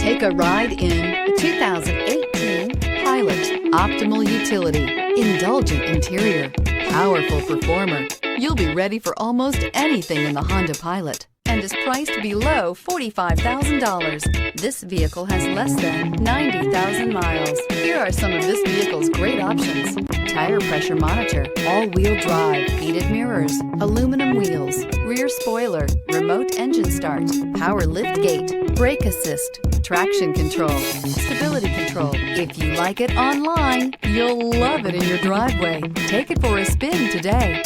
Take a ride in the 2018 Pilot. Optimal utility, indulgent interior, powerful performer. You'll be ready for almost anything in the Honda Pilot and is priced below $45,000. This vehicle has less than 90,000 miles. Here are some of this vehicle's great options: tire pressure monitor, all-wheel drive, heated mirrors, aluminum wheels, rear spoiler, remote engine start, power liftgate, brake assist, traction control, stability control. If you like it online, you'll love it in your driveway. Take it for a spin today.